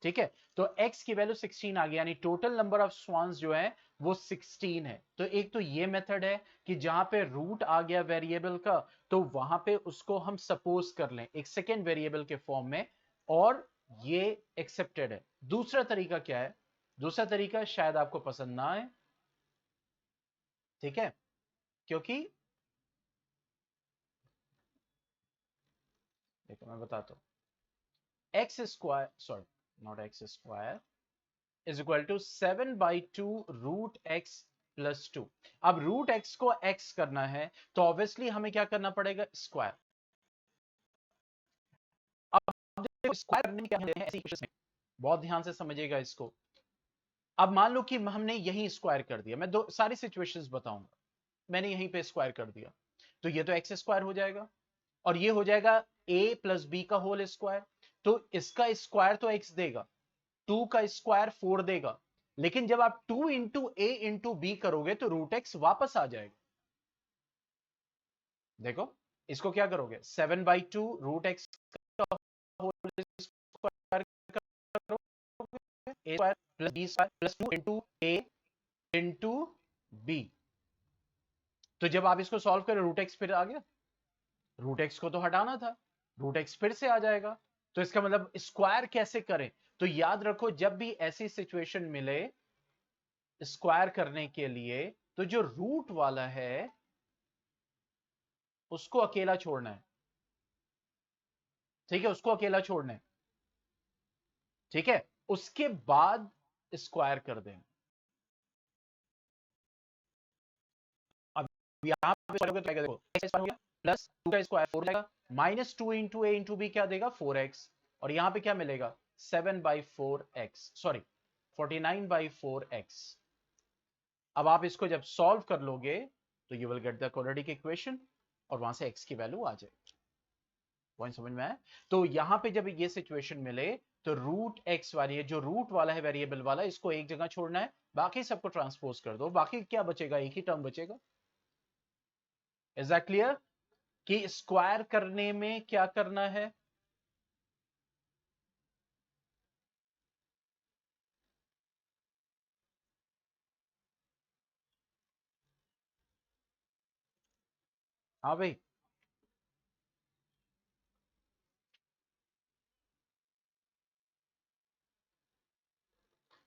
ठीक है, तो x की वैल्यू 16 आ गई, यानी टोटल नंबर ऑफ स्वान्स जो है वो 16 है। तो एक तो ये मेथड है कि जहां पे रूट आ गया वेरिएबल का, तो वहां पे उसको हम सपोज कर लें एक सेकेंड वेरिएबल के फॉर्म में, और ये एक्सेप्टेड है। दूसरा तरीका क्या है? दूसरा तरीका शायद आपको पसंद ना आए, ठीक है, क्योंकि देखो मैं बताता हूं, X square, sorry not X square, is equal to 7/2 root X plus 2। अब रूट एक्स को एक्स करना है तो ऑब्वियसली हमें क्या करना पड़ेगा? स्क्वायर। अब देखो स्क्वायर करने में क्या है ऐसी इक्वेशंस में, बहुत ध्यान से समझिएगा इसको। अब मान लो कि हमने यही स्क्वायर कर दिया, मैं दो सारी सिचुएशंस बताऊंगा। मैंने यहीं पे स्क्वायर कर दिया, तो ये तो एक्स स्क्वायर हो जाएगा, और ये हो जाएगा ए प्लस बी का होल स्क्वायर। तो इसका स्क्वायर तो एक्स देगा, 2 का स्क्वायर 4 देगा, लेकिन जब आप 2 इंटू ए इंटू बी करोगे तो रूट एक्स वापस आ जाएगा। देखो इसको क्या करोगे, 7/2 रूट एक्स का होल स्क्वायर करोगे, a square plus b square plus 2 into a into b. तो जब आप इसको सॉल्व करें रूट एक्स फिर आ गया, रूट एक्स को तो हटाना था, रूट एक्स फिर से आ जाएगा। तो इसका मतलब स्क्वायर कैसे करें? तो याद रखो जब भी ऐसी सिचुएशन मिले स्क्वायर करने के लिए, तो जो रूट वाला है उसको अकेला छोड़ना है। ठीक है, उसको अकेला छोड़ना है। ठीक है, उसके बाद स्क्वायर कर देना। अब यहां पे तो देखो एक्स हो गया प्लस 2 का स्क्वायर 4 जाएगा, minus 2 into a into B क्या देगा 4x, और यहां पे क्या मिलेगा 7/4x, सॉरी 49/4x। अब आप इसको जब सॉल्व कर लोगे तो you will get the quadratic equation, और वहां से x की वैल्यू आ जाएगी। पॉइंट समझ में आया? तो यहां पे जब ये सिचुएशन मिले तो रूट एक्स वाली है, जो रूट वाला है वेरिएबल वाला, इसको एक जगह छोड़ना है, बाकी सबको ट्रांसपोज कर दो, बाकी क्या बचेगा? एक ही टर्म बचेगा। इज दैट क्लियर कि स्क्वायर करने में क्या करना है? हाँ भाई,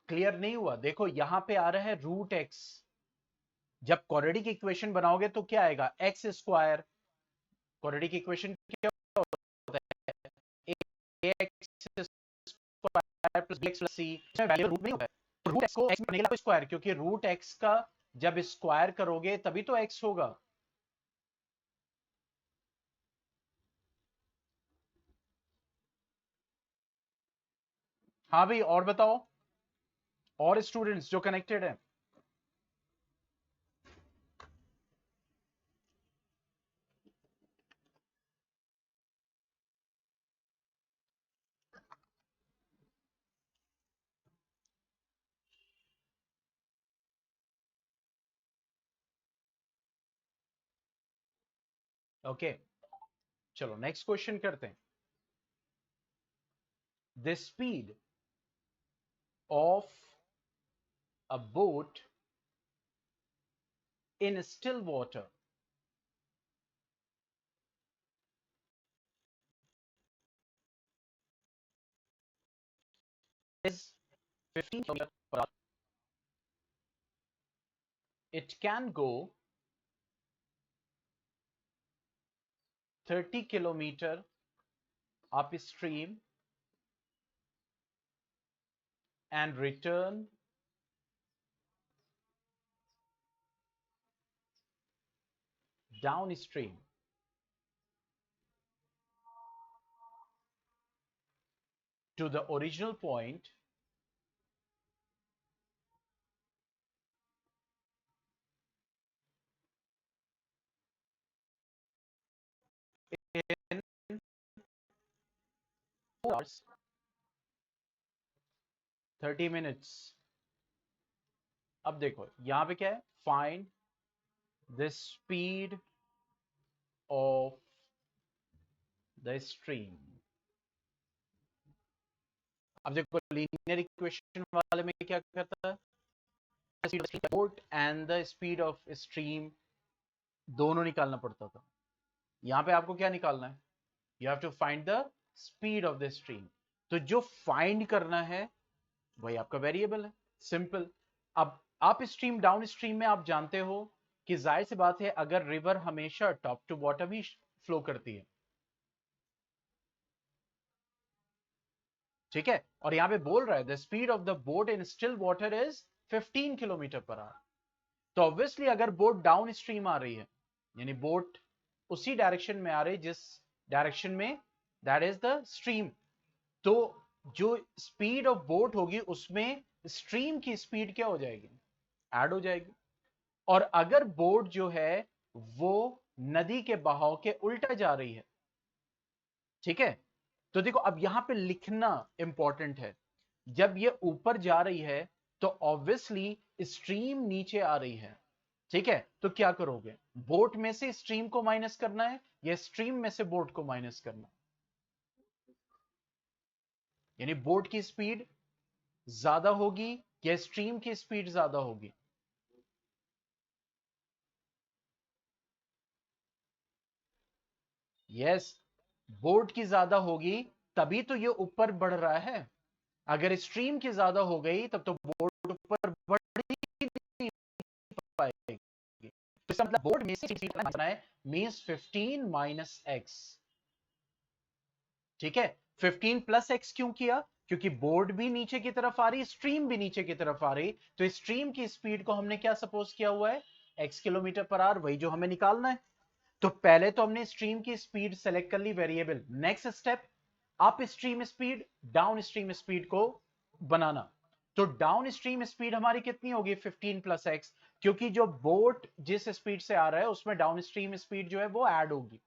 क्लियर नहीं हुआ? देखो यहां पे आ रहा है रूट एक्स, जब क्वाड्रेटिक इक्वेशन बनाओगे तो क्या आएगा? X square. क्वाड्रेटिक इक्वेशन क्या होता है? X square plus B x plus c, इसमें वैल्यू रूट नहीं होता है, तो रूट एक्स को एक्स में करने के लिए स्क्वायर, क्योंकि रूट एक्स का जब स्क्वायर करोगे तभी तो एक्स होगा। हाँ भाई, और बताओ, और स्टूडेंट्स जो कनेक्टेड हैं। ओके, चलो नेक्स्ट क्वेश्चन करते हैं। The speed of a boat in still water is 15 kilometers per hour. It can go 30 kilometer upstream and return downstream to the original point in 4 hours 30 minutes। अब देखो यहां पे क्या है, find the speed of the stream. अब देखो लीनियर इक्वेशन वाले में क्या करता है, boat and the speed of stream दोनों निकालना पड़ता था। यहां पे आपको क्या निकालना है, you have to find the speed of the stream. तो जो फाइंड करना है वही आपका वेरिएबल है, सिंपल। अब अप स्ट्रीम डाउन स्ट्रीम में आप जानते हो कि जाहिर सी बात है अगर रिवर हमेशा टॉप टू बॉटम ही फ्लो करती है, ठीक है, और यहां पे बोल रहा है the speed of the boat in still water is 15 kilometre per hour. तो ऑब्वियसली अगर बोट डाउन स्ट्रीम आ रही है, यानी बोट उसी डायरेक्शन में आ रही है जिस डायरेक्शन में दैट इज द स्ट्रीम, तो जो स्पीड ऑफ बोट होगी उसमें स्ट्रीम की स्पीड क्या हो जाएगी, ऐड हो जाएगी। और अगर बोट जो है वो नदी के बहाव के उल्टा जा रही है, ठीक है, तो देखो अब यहां पे लिखना इंपॉर्टेंट है, जब ये ऊपर जा रही है तो ऑब्वियसली स्ट्रीम नीचे आ रही है, ठीक है, तो क्या करोगे, बोट में से स्ट्रीम को माइनस करना है या स्ट्रीम में से बोट को माइनस करना है, यानी बोट की स्पीड ज्यादा होगी या स्ट्रीम की स्पीड ज्यादा होगी। यस, बोट की ज्यादा होगी तभी तो ये ऊपर बढ़ रहा है। अगर स्ट्रीम की ज्यादा हो गई तब तो बोट ऊपर बढ़ ही नहीं पाएगी। तो इसका मतलब बोट में से स्पीड है मींस 15 माइनस एक्स, ठीक है। 15 प्लस एक्स क्यों किया, क्योंकि बोर्ड भी नीचे की तरफ आ रही, स्ट्रीम भी नीचे की तरफ आ रही, तो स्ट्रीम की स्पीड को हमने क्या सपोज किया हुआ है, एक्स किलोमीटर पर आवर, वही जो हमें निकालना है। तो पहले तो हमने स्ट्रीम की स्पीड सेलेक्ट कर ली variable, next step upstream speed downstream speed को बनाना। तो डाउन स्ट्रीम स्पीड हमारी कितनी होगी 15 प्लस एक्स, क्योंकि जो बोट जिस स्पीड से आ रहा है उसमें डाउन स्ट्रीम स्पीड जो है वो ऐड होगी।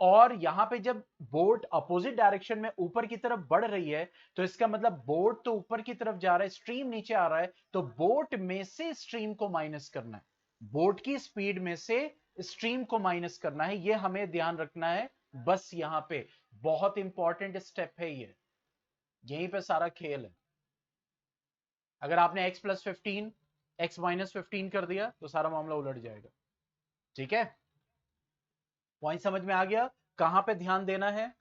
और यहां पे जब बोट अपोजिट डायरेक्शन में ऊपर की तरफ बढ़ रही है तो इसका मतलब बोट तो ऊपर की तरफ जा रहा है, स्ट्रीम नीचे आ रहा है, तो बोट में से स्ट्रीम को माइनस करना है, बोट की स्पीड में से स्ट्रीम को माइनस करना है, ये हमें ध्यान रखना है। बस यहां पे बहुत इंपॉर्टेंट स्टेप है ये, यहीं पे सारा खेल है। अगर आपने x प्लस 15 x माइनस 15 कर दिया तो सारा मामला उलट जाएगा, ठीक है। पॉइंट समझ में आ गया, कहां पे ध्यान देना है।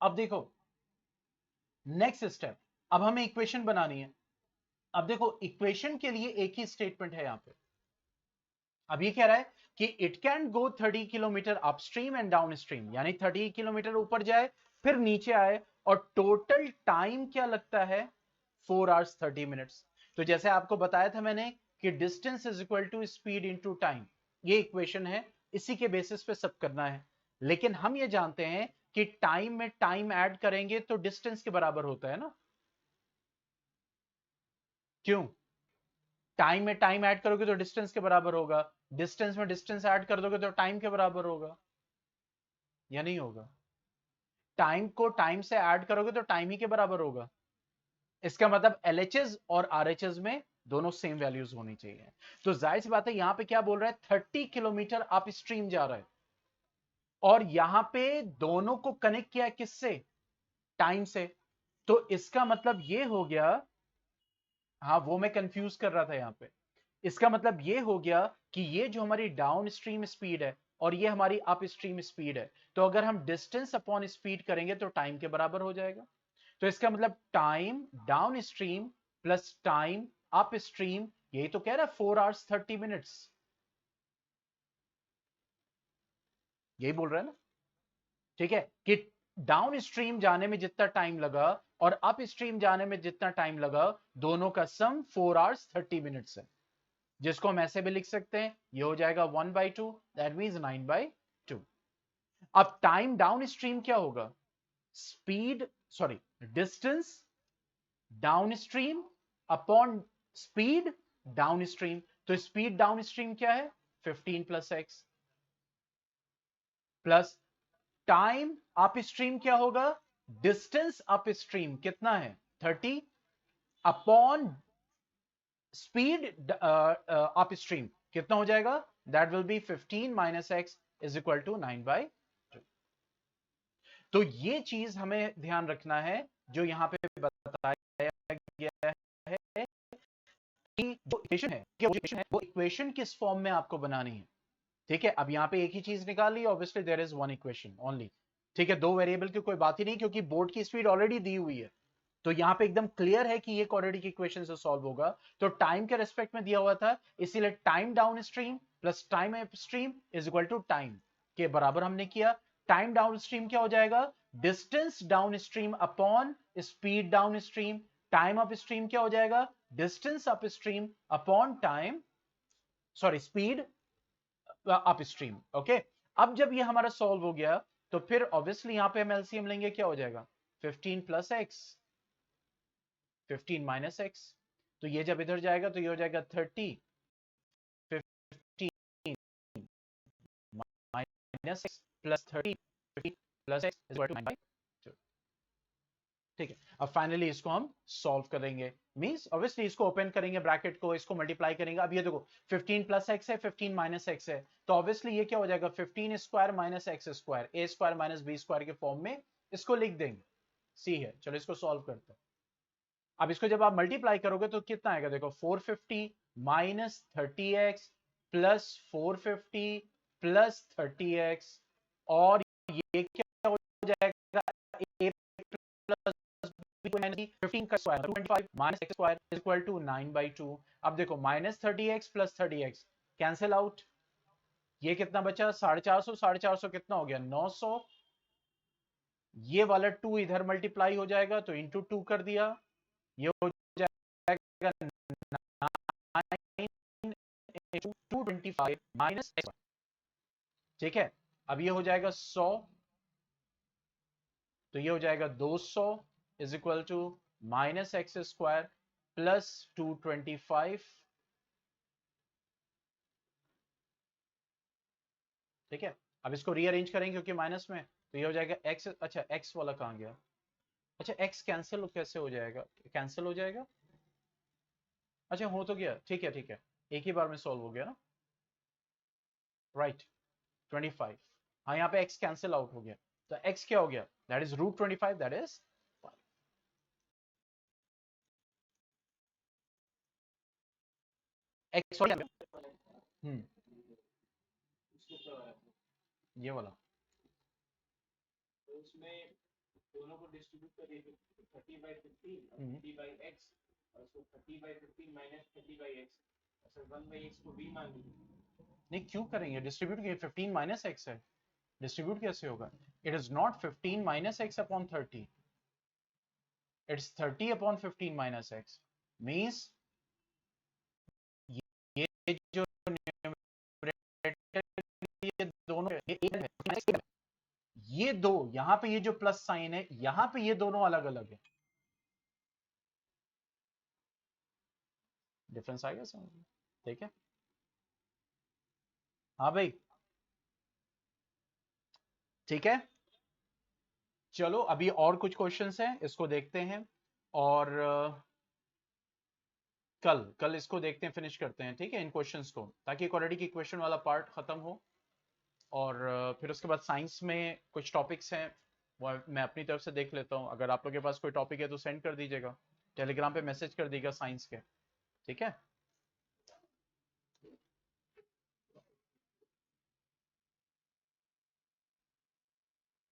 अब देखो नेक्स्ट स्टेप, अब हमें इक्वेशन बनानी है। अब देखो इक्वेशन के लिए एक ही स्टेटमेंट है यहां पे, अब ये कह रहा है कि it can go 30 kilometre upstream and down stream, यानी 30 किलोमीटर ऊपर जाए फिर नीचे आए, और टोटल टाइम क्या लगता है 4 आवर्स 30 मिनट्स। तो जैसे आपको बताया था मैंने कि distance is equal to speed into time, ये इक्वेशन है, इसी के बेसिस पे सब करना है। लेकिन हम ये जानते हैं कि टाइम में टाइम ऐड करेंगे तो डिस्टेंस के बराबर होता है ना, क्यों, टाइम में टाइम ऐड करोगे तो डिस्टेंस के बराबर होगा, डिस्टेंस में डिस्टेंस ऐड कर दोगे तो टाइम के बराबर होगा या नहीं होगा, टाइम को टाइम से ऐड करोगे तो टाइम ही के बराबर होगा। इसका मतलब एलएचएस और आरएचएस में दोनों सेम वैल्यूज होनी चाहिए। तो जाहिर सी बात है यहां पे क्या बोल रहा है 30 किलोमीटर अप स्ट्रीम जा रहा है, और यहां पे दोनों को कनेक्ट किया किससे, टाइम से। तो इसका मतलब ये हो गया, हाँ वो मैं कंफ्यूज कर रहा था यहां पे, इसका मतलब ये हो गया कि ये जो हमारी डाउन स्ट्रीम स्पीड है और ये हमारी अप स्ट्रीम स्पीड है, तो अगर हम डिस्टेंस अपॉन स्पीड करेंगे तो टाइम के बराबर हो जाएगा। तो इसका मतलब time downstream plus time up stream, यही तो कह रहा है 4 hours 30 minutes, यही बोल रहा है ना, ठीक है, कि डाउन स्ट्रीम जाने में जितना टाइम लगा और अप स्ट्रीम जाने में जितना टाइम लगा, दोनों का सम 4 hours 30 minutes है, जिसको हम ऐसे भी लिख सकते हैं, ये हो जाएगा 1/2, दैट मींस 9/2। अब टाइम डाउन स्ट्रीम क्या होगा, speed, sorry, distance down stream upon speed down stream. तो स्पीड डाउन स्ट्रीम क्या है, 15 + x, plus time up stream क्या होगा, डिस्टेंस अप स्ट्रीम कितना है 30 अपॉन स्पीड अप स्ट्रीम कितना हो जाएगा, that will be 15 - x is equal to 9/2। तो ये चीज हमें ध्यान रखना है, जो यहां पे बताया गया है कि जो इक्वेशन है वो इक्वेशन किस फॉर्म में आपको बनानी है, ठीक है। अब यहां पे एक ही चीज निकाल ली, obviously there is one equation only, ठीक है, दो वेरिएबल की कोई बात ही नहीं, क्योंकि बोर्ड की स्पीड ऑलरेडी दी हुई है, तो यहां पे एकदम क्लियर है कि ये क्वाड्रेटिक इक्वेशन से सॉल्व होगा। तो टाइम के रेस्पेक्ट में दिया हुआ था, इसीलिए time downstream plus time upstream is equal to time के बराबर हमने किया। टाइम डाउन स्ट्रीम क्या हो जाएगा, distance down stream upon speed down stream. Time up stream क्या हो जाएगा, distance up stream upon time, sorry, speed up stream. Okay, अब जब ये हमारा सॉल्व हो गया, तो फिर ऑब्वियसली यहां पे हम एलसीएम लेंगे, क्या हो जाएगा 15 + x 15 - x, तो ये जब इधर जाएगा तो ये हो जाएगा 30 15 - x plus 30 15 + x is equal to 9/2। ठीक है, अब फाइनली इसको हम सॉल्व करेंगे, मींस ऑब्वियसली इसको ओपन करेंगे ब्रैकेट को, इसको मल्टीप्लाई करेंगे। अब ये देखो 15 + x है, 15 - x है, तो ऑब्वियसली ये क्या हो जाएगा 15 square - x square, a square - b square के फॉर्म में इसको लिख देंगे, सी है। चलो इसको सॉल्व करते हैं। अब इसको जब आप मल्टीप्लाई करोगे तो कितना आएगा, देखो 450 - 30x प्लस 450 प्लस 30x, और ये क्या हो जाएगा, a प्लस 15 का square 225 minus x square is equal to 9/2। अब देखो -30x plus 30x cancel out, ये कितना बचा 450, 450 कितना हो गया 900, ये वाला 2 इधर मल्टीप्लाई हो जाएगा तो इंटू 2 कर दिया, ये हो जाएगा 9 225 माइनस x, ठीक है। अब ये हो जाएगा 100, तो ये हो जाएगा 200 is equal to minus X square plus 225, ठीक है। अब इसको रीअरेंज करेंगे क्योंकि माइनस में, तो ये हो जाएगा x, अच्छा x वाला कहां गया, अच्छा x कैंसिल कैसे हो जाएगा, कैंसिल हो जाएगा, अच्छा हो तो गया, ठीक है ठीक है, एक ही बार में सॉल्व हो गया ना, राइट 25, हाँ यहाँ पे x कैंसिल आउट हो गया, तो x क्या हो गया, that is √25, that is x, ये वाला, तो उसमें दोनों को डिस्ट्रीब्यूट करिए, 30/15 और 30/x, और इसको 30/15 माइनस 30/x, अच्छा 1/x को b मान लीजिए। नहीं क्यों करेंगे डिस्ट्रीब्यूट, के 15 माइनस एक्स है, डिस्ट्रीब्यूट कैसे होगा, it is not 15 minus x upon 30, it's 30 upon 15 minus x, means ये जो ये दोनों ये दो यहां पे ये जो प्लस साइन है, यहां पे ये दोनों अलग अलग है, डिफरेंस आएगा समझ में, ठीक है, हाँ भाई, ठीक है। चलो अभी और कुछ क्वेश्चंस हैं, इसको देखते हैं, और कल इसको देखते हैं, फिनिश करते हैं, ठीक है, इन क्वेश्चंस को, ताकि क्वाड्रेटिक इक्वेशन वाला पार्ट खत्म हो, और फिर उसके बाद साइंस में कुछ टॉपिक्स हैं, वो मैं अपनी तरफ से देख लेता हूँ। अगर आप लोगों के पास कोई टॉपिक है तो सेंड कर दीजिएगा, टेलीग्राम पे मैसेज कर दीजिएगा साइंस के, ठीक है।